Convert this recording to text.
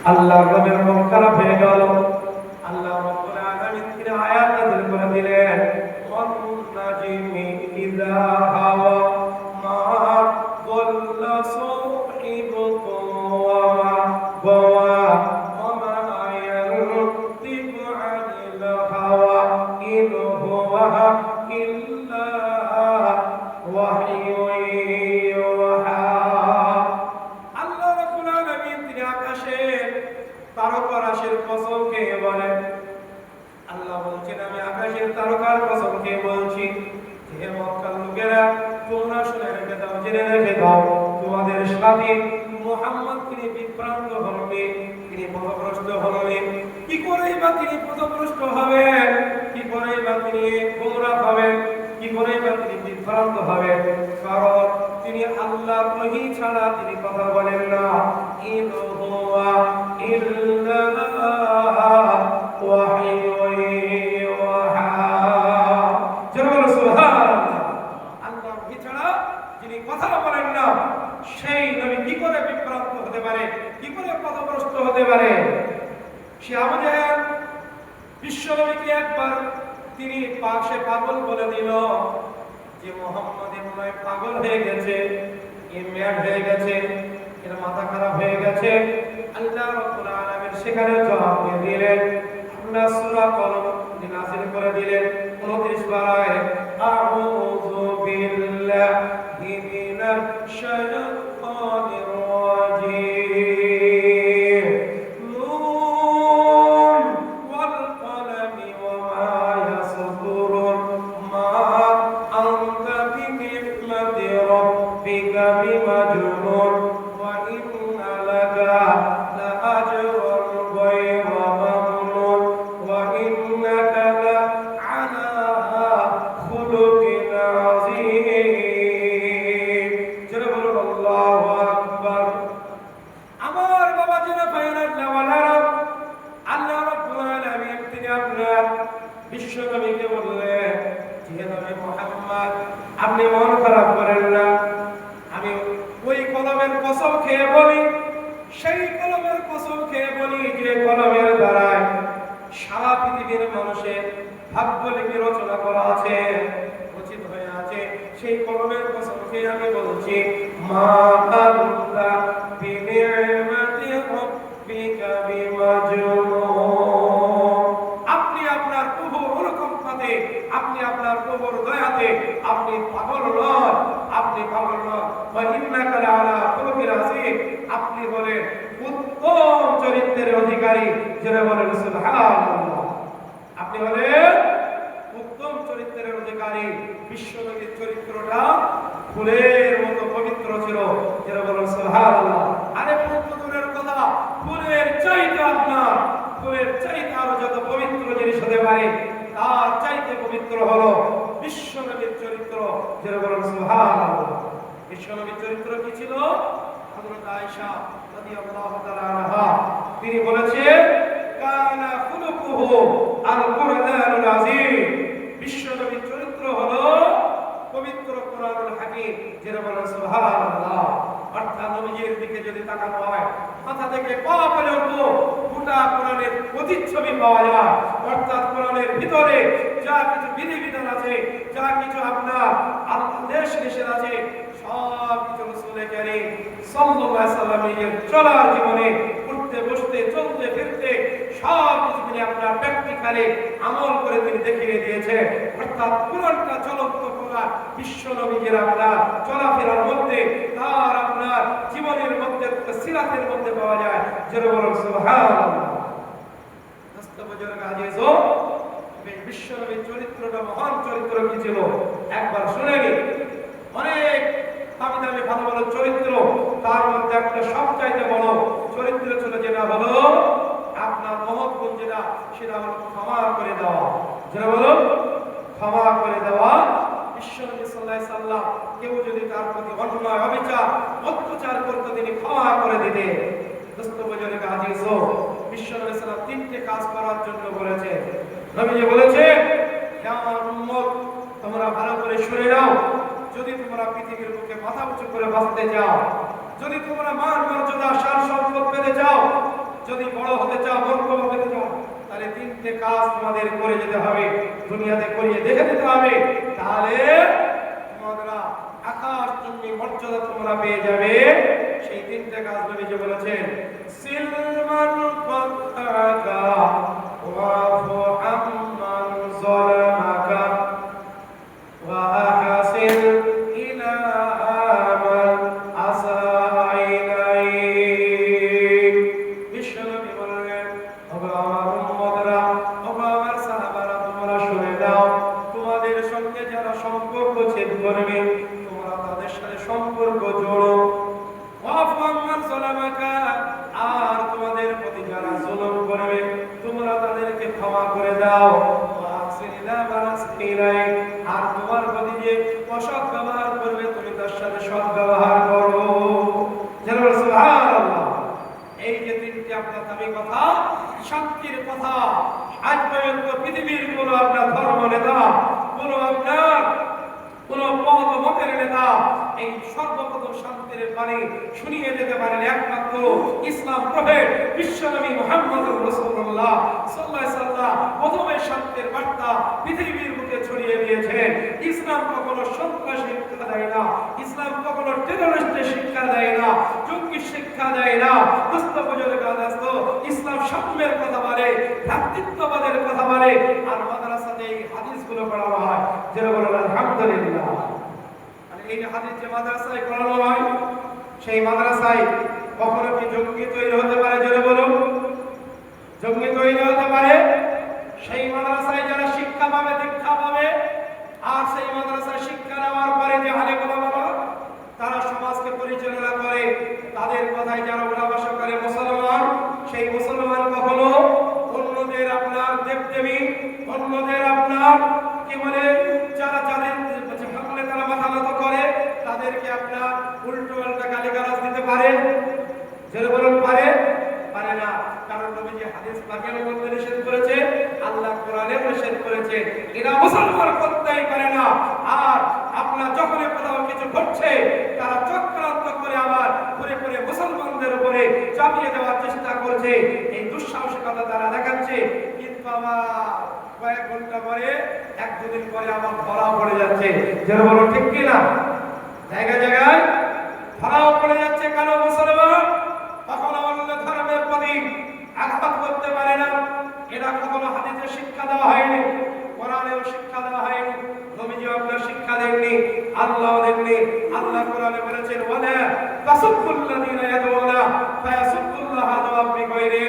আল্লাহর নবীর মন খারাপ হয়ে গেল। আল্লাহ রাব্বুল আলামিন তিনি আয়াত নাযিল করে দিলেন, ওয়ান নাজিমি ইযা হাওয়া মা দাল্লা সাহিবুকুম ওয়া মা গাওয়া ওয়া মা ইয়ানতিকু আনিল হাওয়া ইন হুয়া ইল্লা ওয়াহয়ুন ইউহা। আল্লাহ রাব্বুল আলামিন তিনি আকাশের তারকা রাশির কসম খেয়ে বলেন, আল্লাহ বলছেন আমি আকাশের তারকার কসম খেয়ে বলছি, হে মক্কার লোকেরা তোমরা শুনে রেখে দাও, জেনে রেখে দাও, তোমাদের সাথে মুহাম্মদ তিনি বিভ্রান্ত হবেন, তিনি পথভ্রষ্ট হবেন। কি করেই বা তিনি পথভ্রষ্ট হবেন? কি করেই বা তিনি গোমরাহ হবেন? কি করেই বা তিনি বিভ্রান্ত হবেন? কারণ তিনি আল্লাহর ওহী ছাড়া তিনি কথা বলেন না। ইন হুয়া ইল্লা ওয়াহয়ুন ইউহা। জোরে সুবহানাল্লাহ। আল্লাহর ওহী ছাড়া যিনি কথা বলেন না, সেই নবী কি করে বিভ্রান্ত হতে পারে? কি করে পথভ্রষ্ট হতে পারে? সে আবু জাহেল বিশ্বনবীকে একবার তিনি পাশে পাগল বলে দিল যে মুহাম্মদ মনে পাগল হয়ে গেছে, এ ম্যাড হয়ে গেছে, এর মাথা খারাপ হয়ে গেছে। আল্লাহ রাব্বুল আলামিন সেখানে জবাব দিয়ে দিলেন, আল্লাহ সূরা কলম নাযিল করে দিলেন 29 পারায়, আউযু বিল্লাহি মিনাশ শাইতানির রাজীম, নুন ওয়াল কলামি ওয়া মা ইয়াসতুরুন, মা আনতা বিনি'মাতি রাব্বিকা বিমাজনুন, ওয়া ইন্না লাকা লাআজরান গায়রা মামনুন, ওয়া ইন্নাকা লা'আলা খুলুকিন আযীম। জোরে বলুন আল্লাহু আকবার। আমার বাবা জিনা ভাইরা লাওয়ালারা, আল্লাহ রাব্বুল আলামিন তিনি আপনার বিশ্ব নবীকে বললেন, হে নবী মুহাম্মদ আপনি মন খারাপ করেন না, আমি ওই কলমের কসম খেয়ে বলি, সেই কলমের কসম খেয়ে বলি যে কলমের দ্বারায় সারা পৃথিবীর মানুষের ভাগ্যলিপি রচনা করা আছে, রচিত হয়ে আছে। সেই কলমের কসম খেয়ে আমি বলছি, মা আনতা বিনি'মাতি রাব্বিকা বিমাজনুন। আপনি আপনার প্রভুর অনুকম্পাতে, আপনি আপনার প্রভুর দয়াতে আপনি পাগল নন, আপনি পাগল নন। ওয়া ইন্নাকা লা'আলা খুলুকিন আযীম, আপনি হলেন উত্তম চরিত্রের অধিকারী। যারা বলেন সুবহানাল্লাহ। আপনি হলেন উত্তম চরিত্রের অধিকারী। বিশ্বনবীর চরিত্রটা ফুলের মতো পবিত্র ছিল। যারা বলেন সুবহানাল্লাহ। আরে পবিত্র দূরের কথা, ফুলের চাইতে আপনার, ফুলের চাইতে আরো যত পবিত্র জিনিস হতে পারে তার চাইতে পবিত্র হলো বিশ্বনবীর চরিত্র। যারা বলেন সুবহানাল্লাহ। বিশ্বনবীর চরিত্র কি ছিল? হযরত আয়েশা রাদিয়াল্লাহু তাআলা আনহা তিনি বলেছেন, কানা খুলুকুহু আল কুরআনুল আযীম। বিশ্বনবীর চরিত্র হলো পবিত্র কোরআনুল হাকীম। যারা বলেন সুবহানাল্লাহ। অর্থাৎ নবীজির দিকে যদি তাকানো হয়, মাথা থেকে পা পর্যন্ত গোটা কোরআনের প্রতিচ্ছবি পাওয়া যায়। অর্থাৎ কোরআনের ভিতরে যা কিছু বিধিবিধান আছে, যা কিছু আপনার আদেশ নিষেধ আছে, সব কিছু রাসূল কারীম সাল্লাল্লাহু আলাইহি ওয়াসাল্লামের চলার জীবনে উঠতে বসতে চলতে ফিরতে সব কিছু তিনি আপনার প্র্যাকটিক্যালি আমল করে তিনি দেখিয়ে দিয়েছে। অর্থাৎ কোরআনটা চলন্ত কোরআন বিশ্ব নবীর আপনার চলাফেরার মধ্যে, তার আপনার জীবনের মধ্যে, সিরাতের মধ্যে পাওয়া যায়। যারা বলেন সুবহানাল্লাহ। বাস্তবজনক আজিজ বিশ্ব নবীর চরিত্রটা মহান চরিত্র কি ছিল একবার শুনে নিন। অনেক দামি দামি ভালো ভালো চরিত্র, তার মধ্যে একটা সবচাইতে বড় চরিত্র ছিল যেটা হলো আপনার মহৎ গুণ, যেটা সেটা হলো ক্ষমা করে দেওয়া। যেটা হলো ক্ষমা করে দেওয়া। বিশ্বনবী সাল্লাল্লাহু আলাইহি সাল্লাম কেউ যদি তার প্রতি অন্যায় অবিচার অত্যাচার করতে তিনি ক্ষমা করে দিতেন। দোস্তবজনক আজিজ বিশ্বনবী সাল্লাল্লাহু আলাইহি তিনটে কাজ করার জন্য বলেছে। নবীজি বলেছেন, হে আমার উম্মত তোমরা ভালো করে শুনে নাও, যদি তোমরা পৃথিবীর বুকে মাথা উঁচু করে বাঁচতে চাও, যদি তোমরা মান মর্যাদা শান সম্পদ পেতে চাও, যদি বড় হতে চাও, মর্যাদা পেতে চাও, তাহলে তিনটে কাজ তোমাদের করে যেতে হবে, দুনিয়াতে করিয়ে দেখে দিতে হবে। তাহলে তোমরা আকাশ চুম্বি মর্যাদা তোমরা পেয়ে যাবে। সেই তিনটে কাজ নবীজি বলেছেন, সিলমান ফাতাকা ওয়াফু আম্মান যালামাকা ওয়া আহসিন ইলা মান আসাআ ইলাইক। বিশ্বনবী বললেন, ওগো আমার উম্মতরা, ওগো আমার সাহাবারা, তোমরা শুনে নাও, তোমাদের সঙ্গে যারা সম্পর্ক ছেদ করবে তোমরা তাদের সাথে সম্পর্ক জোড়ো। ওয়াফু আম্মান যালামাকা, আর তোমাদের প্রতি যারা জুলুম করবে তোমরা তাদেরকে ক্ষমা করে দাও। আর তোমার প্রতি যে অসৎ ব্যবহার করবে তুমি তার সাথে সৎ ব্যবহার করো। সুবহানাল্লাহ। এই যে তিনটি আপনার দামি কথা, শান্তির কথা, আজ পর্যন্ত পৃথিবীর কোন আপনার ধর্ম নেতা, কোন আপনার কোন পদ মতের নেতা এই সর্বপ্রথম শান্তির বাণী শুনিয়ে যেতে পারেন একমাত্র ইসলাম প্রফেট বিশ্বনবী মুহাম্মদুর রাসূলুল্লাহ সাল্লাল্লাহু আলাইহি সাল্লাম। প্রথমে শান্তির বার্তা পৃথিবীর বুকে ছড়িয়ে দিয়েছেন। ইসলাম কখনো সন্ত্রাসী শিক্ষা দেয় না, ইসলাম কখনো টেররিস্টের শিক্ষা দেয় না, জঙ্গি শিক্ষা দেয় না। দোস্ত বুজুর্গ আদাস্ত, ইসলাম সাম্যের কথা বলে, ভ্রাতৃত্ববাদের কথা বলে। আর মাদ্রাসাতে এই হাদিসগুলো পড়ানো হয়, যেটা বলেন আলহামদুলিল্লাহ। এই যে হাদিস যে মাদ্রাসায় পড়ানো হয়, সেই মাদ্রাসায় কখনো কি জঙ্গি তৈরি হতে পারে? জোরে বলুন, জঙ্গি তৈরি হতে পারে? সেই মাদ্রাসায় যারা শিক্ষা পাবে, দীক্ষা পাবে, আর সেই মাদ্রাসায় শিক্ষা নেওয়ার পরে যে আলেম ওলামারা তারা সমাজকে পরিচালনা করে, তাদের কথায় যারা উঠাবসা করে মুসলমান, সেই মুসলমান কখনো অন্যদের আপনার দেবদেবী, অন্যদের আপনার কি বলে যারা যাদের ভাঙলে তারা মাথা নত করে তাদেরকে আপনার উল্টো পাল্টা গালিগালাজ দিতে পারে? যেটা বলুন, পারে? পারে না। কারণ নবীজি হাদিস পাকের মধ্যে নিষেধ করেছে, আল্লাহ কোরআনে নিষেধ করেছে, এরা মুসলমান করতেই পারে না। আর আপনার যখন কোথাও কিছু ঘটছে তারা চক্রান্ত করে আবার ঘুরে ঘুরে মুসলমানদের উপরে চাপিয়ে দেওয়ার চেষ্টা করছে। এই দুঃসাহসিকতা তারা দেখাচ্ছে, কিন্তু আবার কয়েক ঘন্টা পরে, এক দুদিন পরে আবার ধরাও পড়ে যাচ্ছে। যেটা বলো ঠিক কিনা? জায়গায় জায়গায় ধরাও পড়ে যাচ্ছে। কেন? মুসলমান কখনো অন্য ধর্মের প্রতি আঘাত করতে পারে না। এটা কখনো হাদিসে শিক্ষা দেওয়া হয়নি, কোরআনেও শিক্ষা দেওয়া হয়নি, নবীজি আপনার শিক্ষা দেননি, আল্লাহ দেননি। আল্লাহ কোরআনে বলেছেন, ওয়ালা তাসুবুল্লাযীনা ইয়াদউনা ফায়াসুবুল্লাহা আদওয়া বিগাইরি